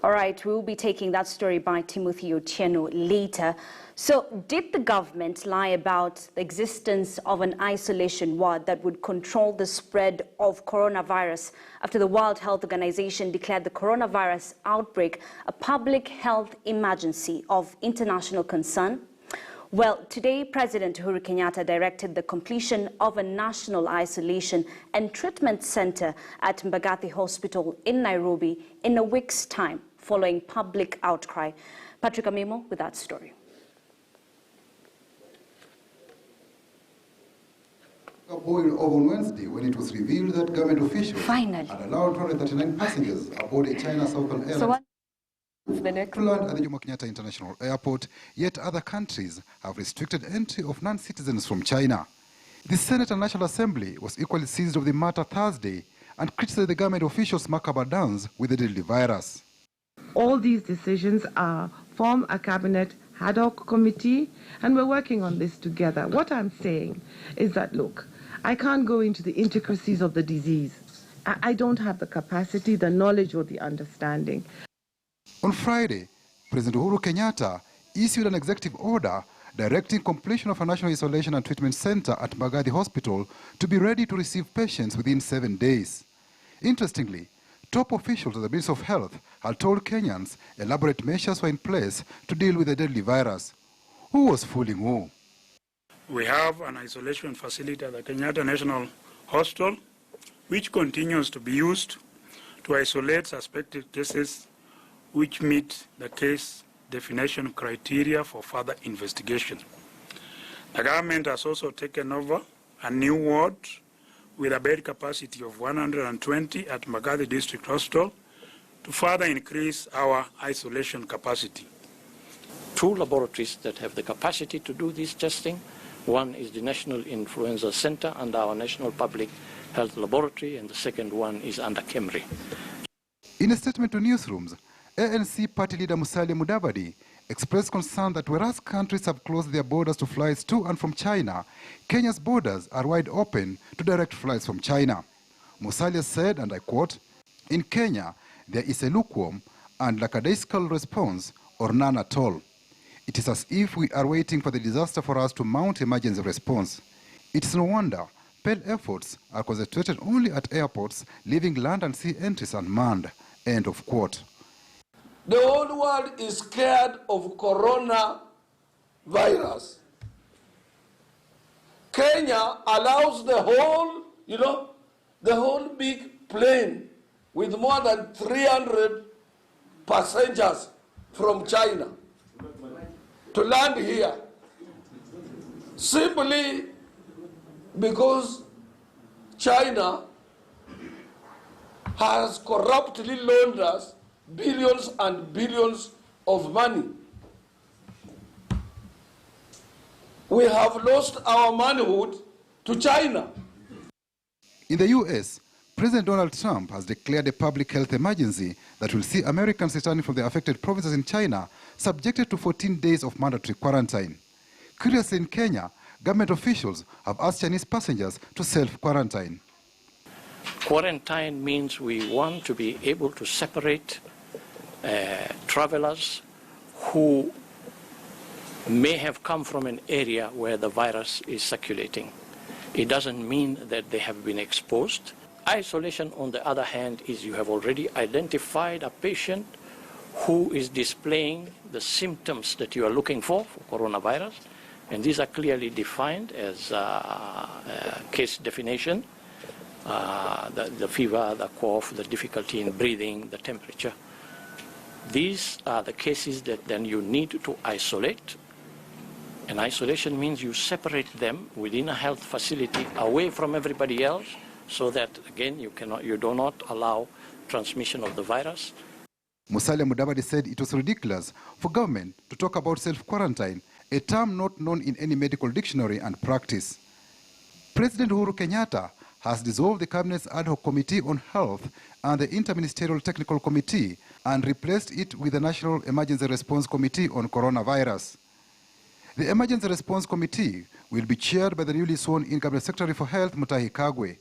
All right, we'll be taking that story by Timothy Otieno later. So, did the government lie about the existence of an isolation ward that would control the spread of coronavirus after the World Health Organization declared the coronavirus outbreak a public health emergency of international concern? Well, today, President Uhuru Kenyatta directed the completion of a national isolation and treatment center at Gov't Hospital in Nairobi in a week's time, following public outcry. Patrick Amimo with that story. Boiled over on Wednesday when it was revealed that government officials Finally had allowed 239 passengers aboard a China Southern Airlines to land at the Jomo Kenyatta International Airport, yet other countries have restricted entry of non-citizens from China. The Senate and National Assembly was equally seized of the matter Thursday and criticized the government officials' macabre dance with the deadly virus. All these decisions form a cabinet ad hoc committee, and we're working on this together. What I'm saying is that, look, I can't go into the intricacies of the disease. I don't have the capacity, the knowledge, or the understanding. On Friday, President Uhuru Kenyatta issued an executive order directing completion of a national isolation and treatment center at Gov't Hospital to be ready to receive patients within 7 days. Interestingly, top officials of the Ministry of Health had told Kenyans elaborate measures were in place to deal with the deadly virus. Who was fooling who? We have an isolation facility at the Kenyatta National Hospital, which continues to be used to isolate suspected cases which meet the case definition criteria for further investigation. The government has also taken over a new ward with a bed capacity of 120 at Gov't District Hospital to further increase our isolation capacity. 2 laboratories that have the capacity to do this testing. One is the National Influenza Center under our National Public Health Laboratory, and the second one is under KEMRI. In a statement to newsrooms, ANC party leader Musalia Mudavadi expressed concern that whereas countries have closed their borders to flights to and from China, Kenya's borders are wide open to direct flights from China. Musalia said, and I quote, "In Kenya, there is a lukewarm and lackadaisical response or none at all. It is as if we are waiting for the disaster for us to mount emergency response. It is no wonder pale efforts are concentrated only at airports, leaving land and sea entries unmanned." End of quote. The whole world is scared of coronavirus. Kenya allows the whole, the whole big plane with more than 300 passengers from China to land here, simply because China has corruptly loaned us billions and billions of money. We have lost our manhood to China. In the US, President Donald Trump has declared a public health emergency that will see Americans returning from the affected provinces in China subjected to 14 days of mandatory quarantine. Curiously, in Kenya, government officials have asked Chinese passengers to self-quarantine. Quarantine means we want to be able to separate travelers who may have come from an area where the virus is circulating. It doesn't mean that they have been exposed. Isolation, on the other hand, is you have already identified a patient who is displaying the symptoms that you are looking for coronavirus, and these are clearly defined as case definition, the fever, the cough, the difficulty in breathing, the temperature. These are the cases that then you need to isolate. And isolation means you separate them within a health facility away from everybody else, so that, again, you do not allow transmission of the virus. Musalia Mudavadi said it was ridiculous for government to talk about self-quarantine, a term not known in any medical dictionary and practice. President Uhuru Kenyatta has dissolved the Cabinet's ad hoc committee on health and the Interministerial Technical Committee and replaced it with the National Emergency Response Committee on Coronavirus. The Emergency Response Committee will be chaired by the newly sworn-in Cabinet Secretary for Health, Mutahi Kagwe.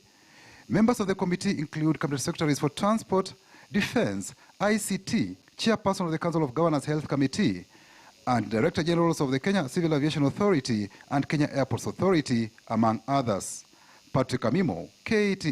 Members of the committee include Cabinet Secretaries for Transport, Defense, ICT, Chairperson of the Council of Governors Health Committee, and Director Generals of the Kenya Civil Aviation Authority and Kenya Airports Authority, among others. Patrick Amimo, KT.